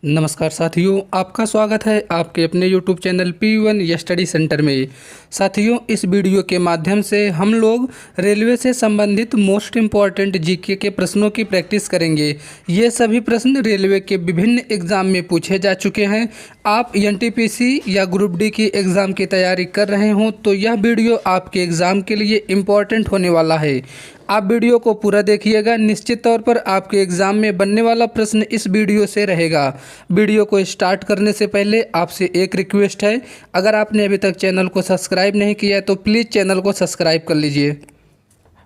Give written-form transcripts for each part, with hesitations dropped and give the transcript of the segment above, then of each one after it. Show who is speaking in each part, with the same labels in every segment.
Speaker 1: नमस्कार साथियों, आपका स्वागत है आपके अपने YouTube channel P1 study centre में। साथियों, इस वीडियो के माध्यम से हम लोग रेलवे से संबंधित मोस्ट इम्पॉर्टेंट जीके के प्रश्नों की प्रैक्टिस करेंगे। ये सभी प्रश्न रेलवे के विभिन्न एग्ज़ाम में पूछे जा चुके हैं। आप एनटीपीसी या ग्रुप डी की एग्ज़ाम की तैयारी कर रहे हों तो यह वीडियो आपके एग्ज़ाम के लिए इम्पॉर्टेंट होने वाला है। आप वीडियो को पूरा देखिएगा, निश्चित तौर पर आपके एग्ज़ाम में बनने वाला प्रश्न इस वीडियो से रहेगा। वीडियो को स्टार्ट करने से पहले आपसे एक रिक्वेस्ट है, अगर आपने अभी तक चैनल को सब्सक्राइब नहीं किया है तो प्लीज़ चैनल को सब्सक्राइब कर लीजिए।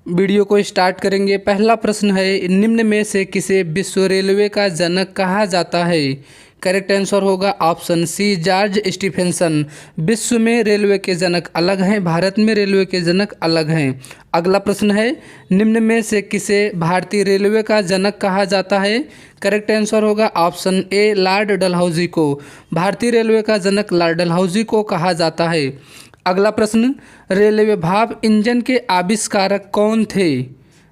Speaker 1: वीडियो को स्टार्ट करेंगे। पहला प्रश्न है, निम्न में से किसे विश्व रेलवे का जनक कहा जाता है? करेक्ट आंसर होगा ऑप्शन सी, जॉर्ज स्टीफेंसन। विश्व में रेलवे के जनक अलग हैं, भारत में रेलवे के जनक अलग हैं। अगला प्रश्न है, निम्न में से किसे भारतीय रेलवे का जनक कहा जाता है? करेक्ट आंसर होगा ऑप्शन ए, लॉर्ड डलहौजी को। भारतीय रेलवे का जनक लॉर्ड डलहौजी को कहा जाता है। अगला प्रश्न, रेलवे भाप इंजन के आविष्कारक कौन थे?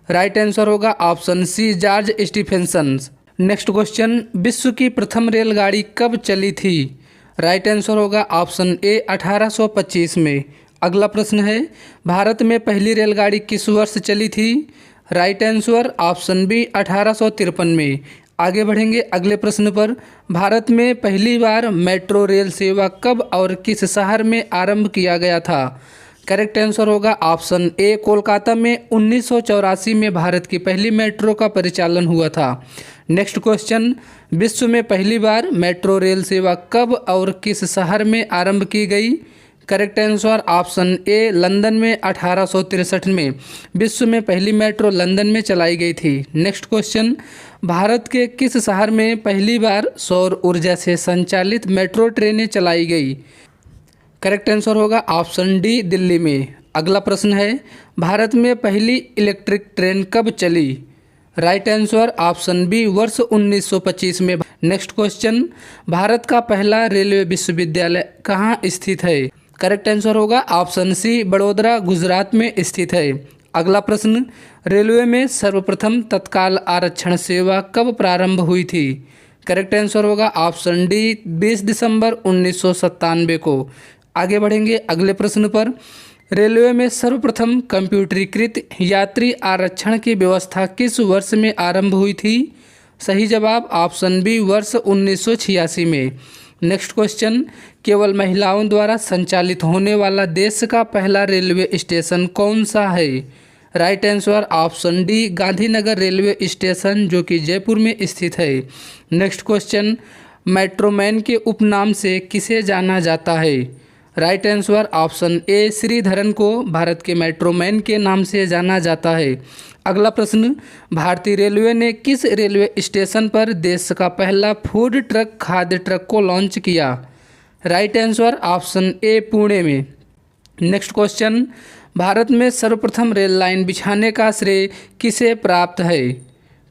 Speaker 1: राइट आंसर होगा option C, George Stephenson. Next question, विश्व की प्रथम रेलगाड़ी कब चली थी? राइट आंसर होगा ऑप्शन ए, 1825 में। अगला प्रश्न है, भारत में पहली रेलगाड़ी किस वर्ष चली थी? राइट आंसर ऑप्शन बी, 1853 में। आगे बढ़ेंगे अगले प्रश्न पर। भारत में पहली बार मेट्रो रेल सेवा कब और किस शहर में आरंभ किया गया था? करेक्ट आंसर होगा ऑप्शन ए, कोलकाता में 1984 में भारत की पहली मेट्रो का परिचालन हुआ था। नेक्स्ट क्वेश्चन, विश्व में पहली बार मेट्रो रेल सेवा कब और किस शहर में आरंभ की गई? करेक्ट आंसर ऑप्शन ए, लंदन में 1863 में विश्व में पहली मेट्रो लंदन में चलाई गई थी। नेक्स्ट क्वेश्चन, भारत के किस शहर में पहली बार सौर ऊर्जा से संचालित मेट्रो ट्रेनें चलाई गई? करेक्ट आंसर होगा ऑप्शन डी, दिल्ली में। अगला प्रश्न है, भारत में पहली इलेक्ट्रिक ट्रेन कब चली? राइट आंसर ऑप्शन बी, वर्ष 1925 में। नेक्स्ट क्वेश्चन, भारत का पहला रेलवे विश्वविद्यालय कहाँ स्थित है? करेक्ट आंसर होगा ऑप्शन सी, बड़ोदरा, गुजरात में स्थित है। अगला प्रश्न, रेलवे में सर्वप्रथम तत्काल आरक्षण सेवा कब प्रारंभ हुई थी? करेक्ट आंसर होगा ऑप्शन डी, 20 दिसंबर 1997 को। आगे बढ़ेंगे अगले प्रश्न पर। रेलवे में सर्वप्रथम कंप्यूटरीकृत यात्री आरक्षण की व्यवस्था किस वर्ष में आरंभ हुई थी? सही जवाब ऑप्शन बी, वर्ष 1986 में। नेक्स्ट क्वेश्चन, केवल महिलाओं द्वारा संचालित होने वाला देश का पहला रेलवे स्टेशन कौन सा है? Right answer option D, Gandhinagar railway station, जो कि जयपुर में स्थित है। नेक्स्ट क्वेश्चन, मेट्रोमैन के उपनाम से किसे जाना जाता है? राइट आंसर ऑप्शन ए, श्रीधरन को भारत के मेट्रोमैन के नाम से जाना जाता है। अगला प्रश्न, भारतीय रेलवे ने किस रेलवे स्टेशन पर देश का पहला फूड ट्रक खाद्य ट्रक को लॉन्च किया? Right answer option A, Pune में। नेक्स्ट क्वेश्चन, भारत में सर्वप्रथम रेल लाइन बिछाने का श्रेय किसे प्राप्त है?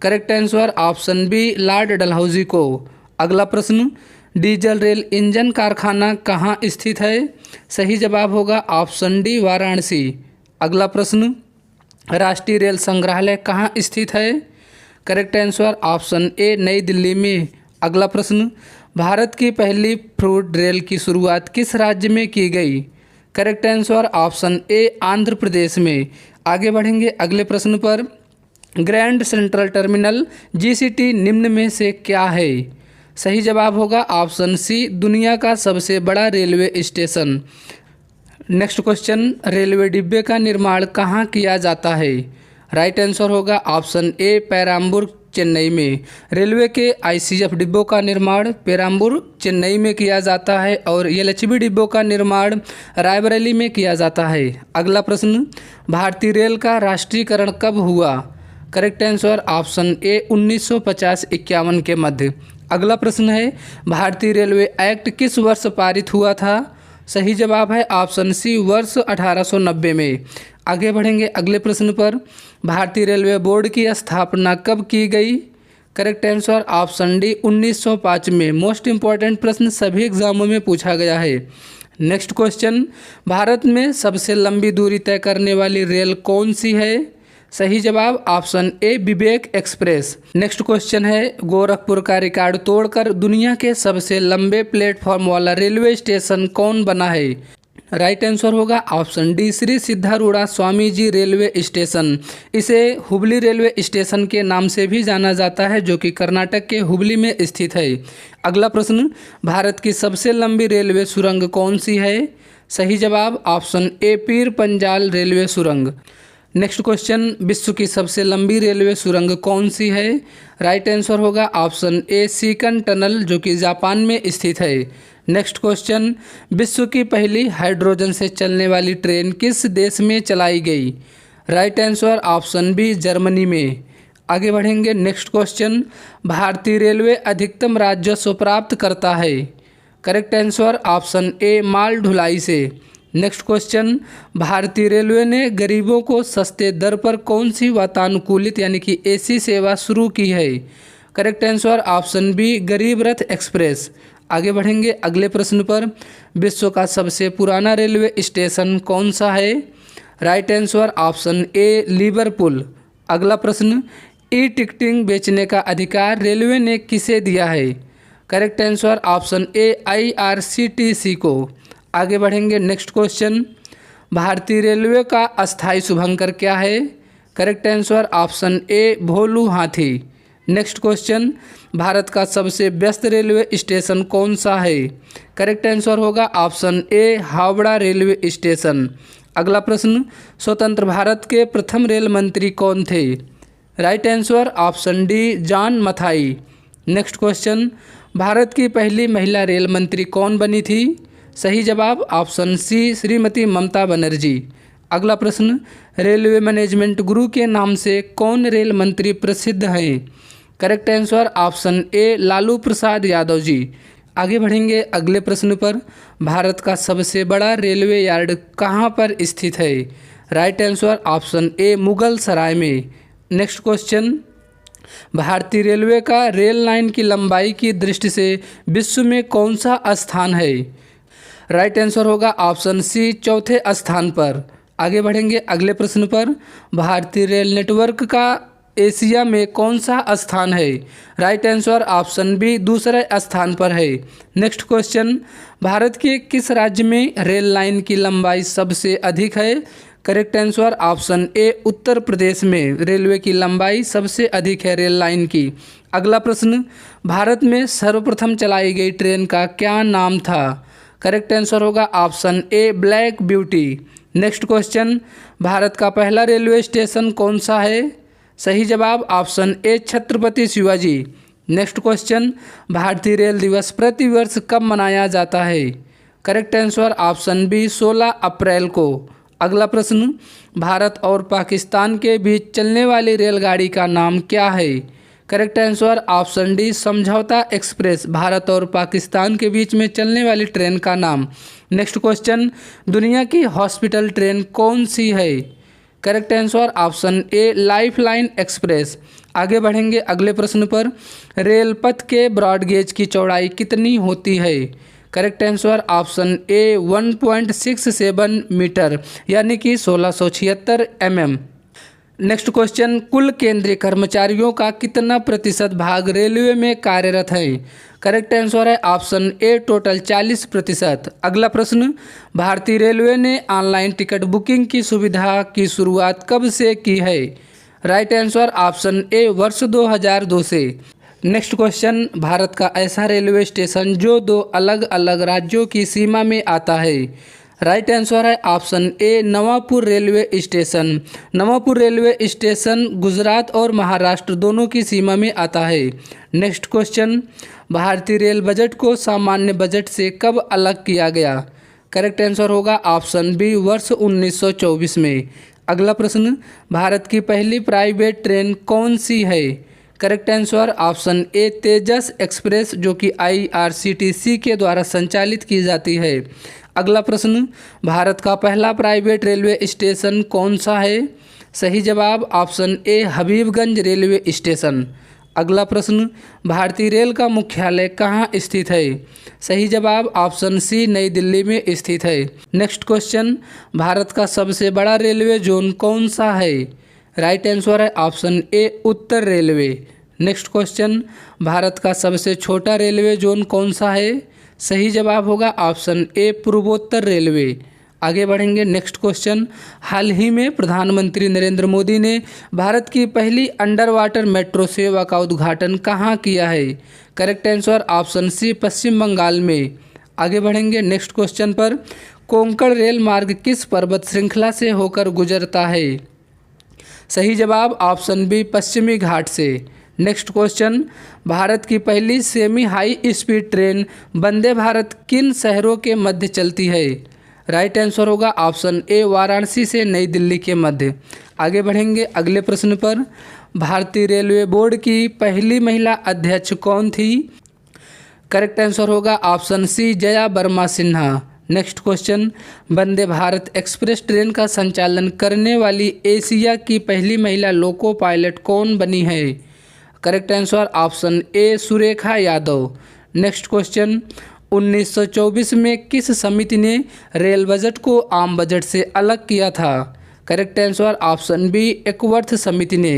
Speaker 1: Correct answer option B, Lord Dalhousie को। अगला प्रश्न, डीजल रेल इंजन कारखाना कहाँ स्थित है? सही जवाब होगा ऑप्शन डी, वाराणसी। अगला प्रश्न, राष्ट्रीय रेल संग्रहालय कहाँ स्थित है? करेक्ट आंसर ऑप्शन ए, नई दिल्ली में। अगला प्रश्न, भारत की पहली फ्रूट रेल की शुरुआत किस राज्य में की गई? Correct answer option A, Andhra Pradesh में। आगे बढ़ेंगे अगले प्रश्न पर। ग्रैंड सेंट्रल टर्मिनल जीसीटी निम्न में से क्या है? सही जवाब होगा ऑप्शन सी, दुनिया का सबसे बड़ा railway station. Next question, railway डिब्बे का निर्माण कहाँ किया जाता है? राइट आंसर होगा ऑप्शन ए, पेराम्बूर, चेन्नई में। रेलवे के आईसीएफ डिब्बों का निर्माण पेराम्बूर, चेन्नई में किया जाता है और एलएचबी डिब्बों का निर्माण रायबरेली में किया जाता है। अगला प्रश्न, भारतीय रेल का राष्ट्रीयकरण कब हुआ? करेक्ट आंसर ऑप्शन ए, 1950-51 के मध्य। अगला प्रश्न है, भारतीय रेलवे एक्ट किस वर्ष पारित हुआ था? सही जवाब है ऑप्शन सी, वर्ष 1890 में। आगे बढ़ेंगे अगले प्रश्न पर। भारतीय रेलवे बोर्ड की स्थापना कब की गई? करेक्ट आंसर ऑप्शन डी, 1905 में। मोस्ट इंपॉर्टेंट प्रश्न सभी एग्जामों में पूछा गया है। नेक्स्ट क्वेश्चन, भारत में सबसे लंबी दूरी तय करने वाली रेल कौन सी है? सही जवाब option A Vivek express. Next question है, गोरखपुर का रिकॉर्ड तोड़कर दुनिया के सबसे लंबे प्लेटफॉर्म वाला रेलवे स्टेशन कौन बना है? राइट आंसर होगा option D Shri सिद्धारूढ़ा Swami ji railway station. इसे हुबली रेलवे स्टेशन के नाम से भी जाना जाता है, जो कि कर्नाटक के हुबली में स्थित है। अगला प्रश्न, भारत की सबसे लंबी रेलवे सुरंग कौन सी है? सही जवाब option A Pir Panjal railway सुरंग। नेक्स्ट क्वेश्चन, विश्व की सबसे लंबी रेलवे सुरंग कौन सी है? राइट आंसर होगा ऑप्शन ए सीकन टनल, जो कि जापान में स्थित है। नेक्स्ट क्वेश्चन, विश्व की पहली हाइड्रोजन से चलने वाली ट्रेन किस देश में चलाई गई? Right answer option B Germany में। आगे बढ़ेंगे। नेक्स्ट क्वेश्चन, भारतीय रेलवे अधिकतम राजस्व प्राप्त करता है? करेक्ट आंसर ऑप्शन ए माल ढुलाई से। नेक्स्ट क्वेश्चन, भारतीय रेलवे ने गरीबों को सस्ते दर पर कौन सी वातानुकूलित यानी कि एसी सेवा शुरू की है? करेक्ट आंसर ऑप्शन बी गरीब रथ एक्सप्रेस। आगे बढ़ेंगे अगले प्रश्न पर, विश्व का सबसे पुराना रेलवे स्टेशन कौन सा है? राइट आंसर ऑप्शन ए लिवरपूल। अगला प्रश्न, ई टिकटिंग बेचने का अधिकार रेलवे ने किसे दिया है? करेक्ट आंसर ऑप्शन ए IRCTC को। आगे बढ़ेंगे। नेक्स्ट क्वेश्चन, भारतीय रेलवे का अस्थायी शुभंकर क्या है? करेक्ट आंसर ऑप्शन ए भोलू हाथी। नेक्स्ट क्वेश्चन, भारत का सबसे व्यस्त रेलवे स्टेशन कौन सा है? करेक्ट आंसर होगा ऑप्शन ए हावड़ा रेलवे स्टेशन। अगला प्रश्न, स्वतंत्र भारत के प्रथम रेल मंत्री कौन थे? Right answer option D John Mathai. Next question, Bharat की पहली महिला रेल मंत्री कौन बनी थी? सही जवाब ऑप्शन सी श्रीमती ममता बनर्जी। अगला प्रश्न, रेलवे मैनेजमेंट गुरु के नाम से कौन रेल मंत्री प्रसिद्ध हैं? Correct answer option A Lalu Prasad Yadav ji. आगे बढ़ेंगे अगले प्रश्न पर, भारत का सबसे बड़ा रेलवे यार्ड कहाँ पर स्थित है? Right answer option A Mughal Sarai में। नेक्स्ट क्वेश्चन, भारतीय रेलवे का रेल लाइन की लंबाई की दृष्टि से विश्व में कौन सा स्थान है? राइट आंसर होगा ऑप्शन सी चौथे स्थान पर। आगे बढ़ेंगे अगले प्रश्न पर, भारतीय रेल नेटवर्क का एशिया में कौन सा स्थान है? राइट आंसर ऑप्शन बी दूसरे स्थान पर है। नेक्स्ट क्वेश्चन, भारत के किस राज्य में रेल लाइन की लंबाई सबसे अधिक है? करेक्ट आंसर ऑप्शन ए उत्तर प्रदेश में रेलवे की लंबाई सबसे अधिक है रेल लाइन की। अगला प्रश्न, भारत में सर्वप्रथम चलाई गई ट्रेन का क्या नाम था? करेक्ट आंसर होगा ऑप्शन ए black beauty. Next question, Bharat का पहला रेलवे स्टेशन कौन सा है? सही जवाब option A Chhatrapati Shivaji. Next question, भारतीय रेल दिवस प्रतिवर्ष कब मनाया जाता है? करेक्ट आंसर ऑप्शन बी 16 अप्रैल को। अगला प्रश्न, भारत और पाकिस्तान के बीच चलने वाली रेलगाड़ी का नाम क्या है? करेक्ट आंसर ऑप्शन डी समझौता एक्सप्रेस। भारत और पाकिस्तान के बीच में चलने वाली ट्रेन का नाम। नेक्स्ट क्वेश्चन, दुनिया की हॉस्पिटल ट्रेन कौन सी है? करेक्ट आंसर ऑप्शन ए लाइफ लाइन एक्सप्रेस। आगे बढ़ेंगे अगले प्रश्न पर, रेल पथ के ब्रॉड गेज की चौड़ाई कितनी होती है? Correct answer option A 1.67 metre यानी कि 1676 mm। नेक्स्ट क्वेश्चन, कुल केंद्रीय कर्मचारियों का कितना प्रतिशत भाग रेलवे में कार्यरत है? करेक्ट आंसर है ऑप्शन ए टोटल 40%। अगला प्रश्न, भारतीय रेलवे ने ऑनलाइन टिकट बुकिंग की सुविधा की शुरुआत कब से की है? राइट आंसर ऑप्शन ए वर्ष 2002 से। नेक्स्ट क्वेश्चन, भारत का ऐसा रेलवे स्टेशन जो 2 अलग अलग राज्यों की सीमा में आता है? राइट आंसर है option A Navapur railway station. Navapur railway station Gujarat और महाराष्ट्र दोनों की सीमा में आता है। नेक्स्ट क्वेश्चन, भारतीय रेल बजट को सामान्य बजट से कब अलग किया गया? करेक्ट आंसर होगा ऑप्शन बी वर्ष 1924 में। अगला प्रश्न, भारत की पहली प्राइवेट ट्रेन कौन सी है? करेक्ट आंसर ऑप्शन ए तेजस एक्सप्रेस, जो कि IRCTC के द्वारा संचालित की जाती है। अगला प्रश्न, भारत का पहला प्राइवेट रेलवे स्टेशन कौन सा है? सही जवाब option A Habibganj railway station. अगला प्रश्न, भारतीय रेल का मुख्यालय कहाँ स्थित है? सही जवाब ऑप्शन सी नई दिल्ली में स्थित है। नेक्स्ट क्वेश्चन, भारत का सबसे बड़ा रेलवे जोन कौन सा है? राइट आंसर है option A Uttar railway. Next question, Bharat का सबसे छोटा रेलवे जोन कौन सा है? सही जवाब होगा ऑप्शन ए पूर्वोत्तर रेलवे। आगे बढ़ेंगे। नेक्स्ट क्वेश्चन, हाल ही में प्रधानमंत्री नरेंद्र मोदी ने भारत की पहली अंडर वाटर मेट्रो सेवा का उद्घाटन कहाँ किया है? करेक्ट आंसर ऑप्शन सी पश्चिम बंगाल में। आगे बढ़ेंगे। नेक्स्ट क्वेश्चन पर, कोंकण रेल मार्ग किस पर्वत श्रृंखला से होकर गुजरता है? सही जवाब ऑप्शन बी पश्चिमी घाट से। नेक्स्ट क्वेश्चन, भारत की पहली semi high speed train Vande Bharat किन शहरों के मध्य चलती है? राइट आंसर होगा ऑप्शन ए वाराणसी से नई दिल्ली के मध्य। आगे बढ़ेंगे अगले प्रश्न पर, भारतीय रेलवे बोर्ड की पहली महिला अध्यक्ष कौन थी? करेक्ट आंसर होगा option C Jaya Varma Sinha. Next question, Vande Bharat express train का संचालन करने वाली एशिया की पहली महिला लोको पायलट कौन बनी है? करेक्ट आंसर ऑप्शन ए सुरेखा यादव। नेक्स्ट क्वेश्चन, 1924 में किस समिति ने रेल बजट को आम बजट से अलग किया था? करेक्ट आंसर ऑप्शन बी एकवर्थ समिति ने।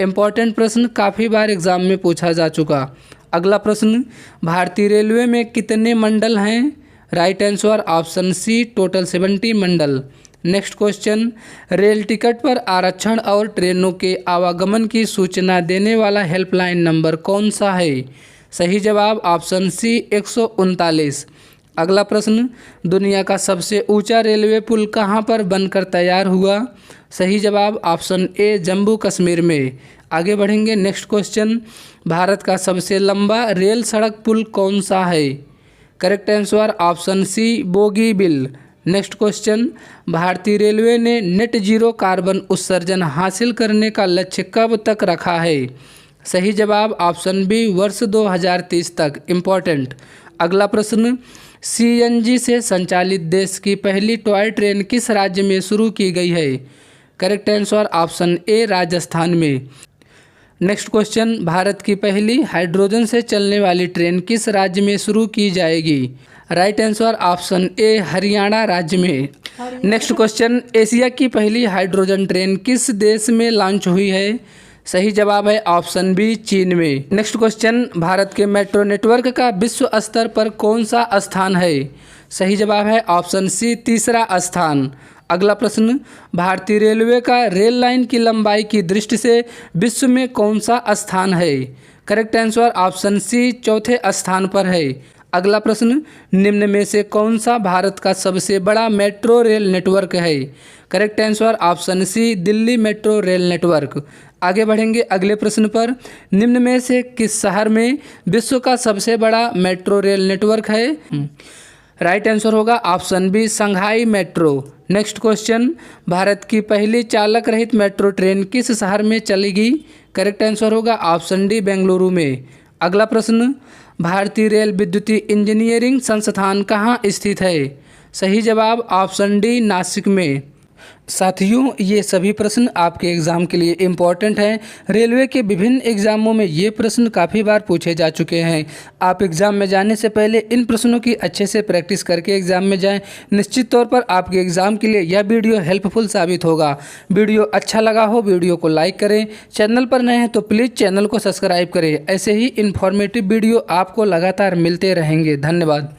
Speaker 1: इम्पॉर्टेंट प्रश्न, काफ़ी बार एग्जाम में पूछा जा चुका। अगला प्रश्न, भारतीय रेलवे में कितने मंडल हैं? Right answer option C total 70 मंडल। नेक्स्ट क्वेश्चन, रेल टिकट पर आरक्षण और ट्रेनों के आवागमन की सूचना देने वाला हेल्पलाइन नंबर कौन सा है? सही जवाब ऑप्शन सी 139। अगला प्रश्न, दुनिया का सबसे ऊंचा रेलवे पुल कहां पर बनकर तैयार हुआ? सही जवाब ऑप्शन ए जम्मू कश्मीर में। आगे बढ़ेंगे। नेक्स्ट क्वेश्चन, भारत का सबसे लंबा रेल सड़क पुल कौन सा है? Correct answer option C Bogibeel. Next question, भारतीय रेलवे ने नेट जीरो कार्बन उत्सर्जन हासिल करने का लक्ष्य कब तक रखा है? सही जवाब ऑप्शन बी वर्ष 2030 तक। इम्पॉर्टेंट। अगला प्रश्न, सीएनजी से संचालित देश की पहली टॉय ट्रेन किस राज्य में शुरू की गई है? Correct answer option A Rajasthan में। नेक्स्ट क्वेश्चन, भारत की पहली हाइड्रोजन से चलने वाली ट्रेन किस राज्य में शुरू की जाएगी? राइट आंसर ऑप्शन ए हरियाणा राज्य में। नेक्स्ट क्वेश्चन, एशिया की पहली हाइड्रोजन ट्रेन किस देश में लॉन्च हुई है? सही जवाब है ऑप्शन बी चीन में। नेक्स्ट क्वेश्चन, भारत के मेट्रो नेटवर्क का विश्व स्तर पर कौन सा स्थान है? सही जवाब है ऑप्शन सी तीसरा स्थान। अगला प्रश्न, भारतीय रेलवे का रेल लाइन की लंबाई की दृष्टि से विश्व में कौन सा स्थान है? करेक्ट आंसर ऑप्शन सी चौथे स्थान पर है। अगला प्रश्न, निम्न में से कौन सा भारत का सबसे बड़ा मेट्रो रेल नेटवर्क है? Correct answer option C Delhi metro rail network. आगे बढ़ेंगे अगले प्रश्न पर, निम्न में से किस शहर में विश्व का सबसे बड़ा मेट्रो रेल नेटवर्क है? राइट आंसर होगा ऑप्शन बी संघाई मेट्रो। नेक्स्ट क्वेश्चन, भारत की पहली चालक रहित मेट्रो ट्रेन किस शहर में चलेगी? करेक्ट आंसर होगा ऑप्शन डी बेंगलुरु में। अगला प्रश्न, भारतीय रेल विद्युतीय इंजीनियरिंग संस्थान कहाँ स्थित है? सही जवाब ऑप्शन डी नासिक में। साथियों, ये सभी प्रश्न आपके एग्ज़ाम के लिए इम्पॉर्टेंट हैं। रेलवे के विभिन्न एग्ज़ामों में ये प्रश्न काफ़ी बार पूछे जा चुके हैं। आप एग्ज़ाम में जाने से पहले इन प्रश्नों की अच्छे से प्रैक्टिस करके एग्ज़ाम में जाएं। निश्चित तौर पर आपके एग्ज़ाम के लिए यह वीडियो हेल्पफुल साबित होगा। वीडियो अच्छा लगा हो वीडियो को लाइक करें, चैनल पर नए हैं तो प्लीज़ चैनल को सब्सक्राइब करें। ऐसे ही इन्फॉर्मेटिव वीडियो आपको लगातार मिलते रहेंगे। धन्यवाद।